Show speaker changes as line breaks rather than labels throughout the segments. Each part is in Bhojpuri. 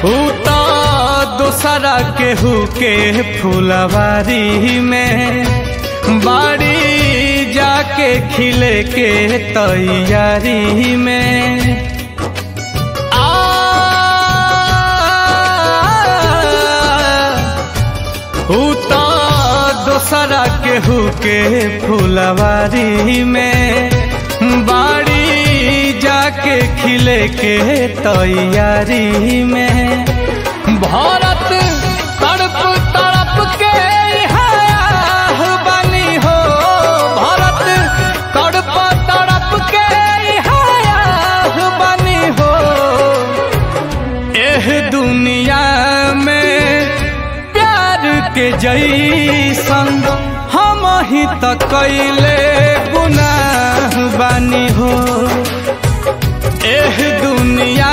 उता दोसरा केहू के फुलवारी में बाड़ी जाके खिले के तैयारी में उता दोसरा केहू के फुलवारी में बाड़ी जाके खिले के तैयारी में भारत तड़प तड़प के बनी हो भारत तड़प तड़प के बनी हो एह दुनिया में प्यार के जैसन हम ही तो कैले गुनाह बानी हो एह दुनिया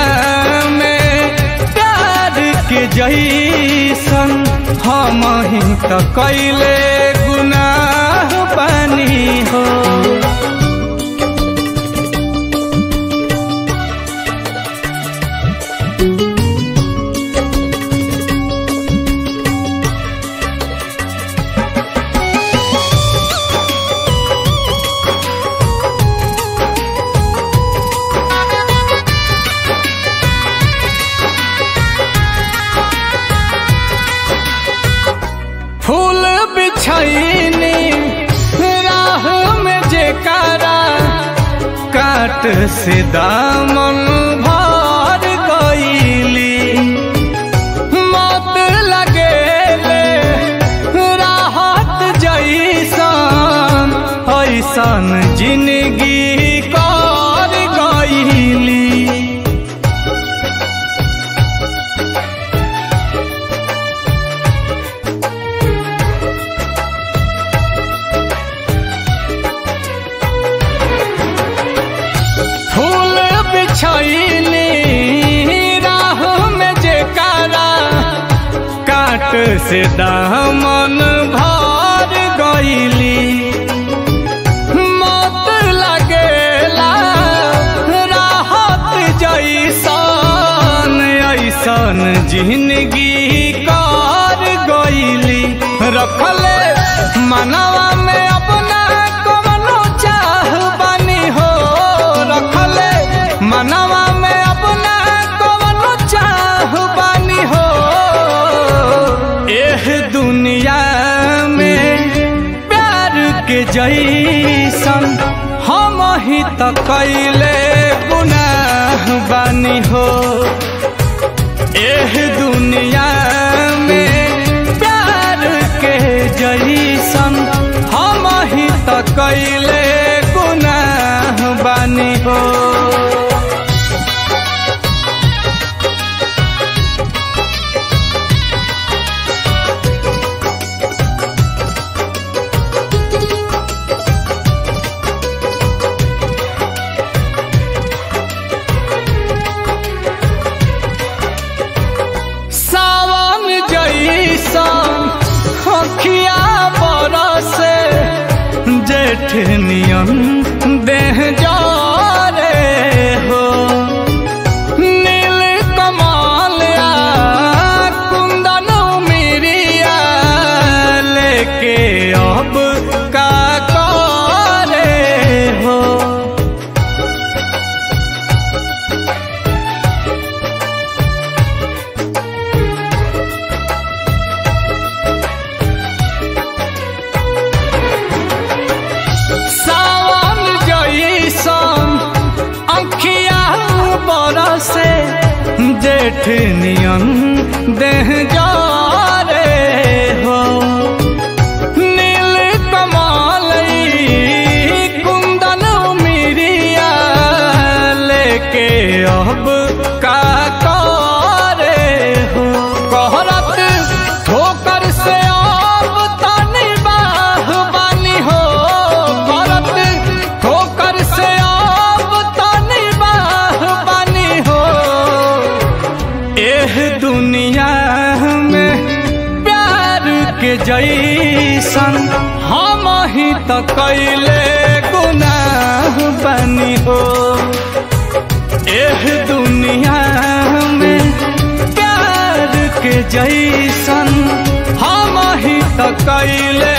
में प्यार के जैसन हम ही तो कैले गुनाह बानी हो। फूल बिछैनी राह में जेकारा काट से दामन भर गईली मौत लगेले राहत जैसन ऐसन जिंदगी कर गईली बिछैनी राह में जेकारा काट से दामन भर गईली मौत लगेला राहत जैसन ऐसन जिंदगी कर गईली रखले मनवा में अपना कवनो चाह बानी हो रखले मनवा में अपना कवनो चाह बानी हो एह दुनिया में प्यार के जैसन हम ही तो कैले गुनाह बानी हो एह दुनिया में प्यार के जैसन हम ही तो कैले गुनाह बानी हो। अखिया बरसे जेठ नियन देह जारे हो नील कमल कुंदन मिरिया लेके अब का करे हो से जेठ नियन देह जारे हो नील कमल कुंदन मिरिया लेके अब का करे हो। जैसन हम ही तो कैले गुनाह बनी हो। एह दुनिया में प्यार के जैसन हम ही तो कैले